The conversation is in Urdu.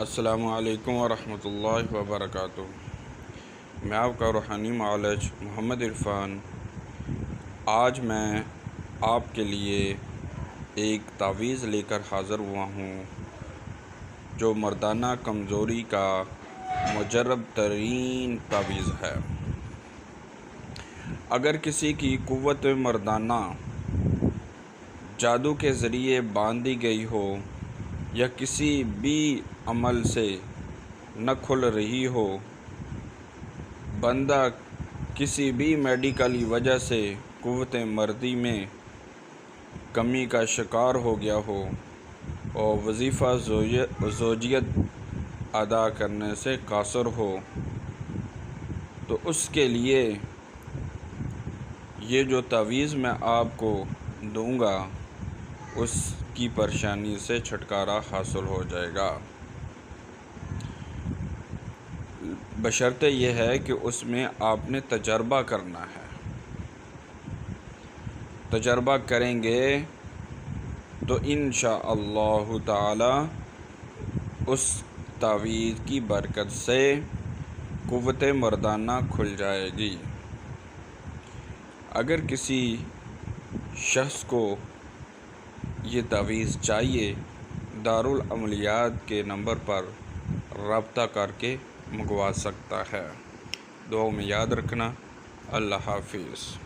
السلام علیکم ورحمۃ اللہ وبرکاتہ۔ میں آپ کا روحانی معالج محمد عرفان۔ آج میں آپ کے لیے ایک تعویذ لے کر حاضر ہوا ہوں جو مردانہ کمزوری کا مجرب ترین تعویذ ہے۔ اگر کسی کی قوت مردانہ جادو کے ذریعے باندھی گئی ہو یا کسی بھی عمل سے نہ کھل رہی ہو، بندہ کسی بھی میڈیکلی وجہ سے قوت مردی میں کمی کا شکار ہو گیا ہو اور وظیفہ زوجیت ادا کرنے سے قاصر ہو، تو اس کے لیے یہ جو تعویذ میں آپ کو دوں گا اس کی پریشانی سے چھٹکارا حاصل ہو جائے گا، بشرطے یہ ہے کہ اس میں آپ نے تجربہ کرنا ہے۔ تجربہ کریں گے تو انشاءاللہ تعالی اس تعویذ کی برکت سے قوت مردانہ کھل جائے گی۔ اگر کسی شخص کو یہ تعویذ چاہیے، دارالعملیات کے نمبر پر رابطہ کر کے منگوا سکتا ہے۔ دعاؤں میں یاد رکھنا۔ اللہ حافظ۔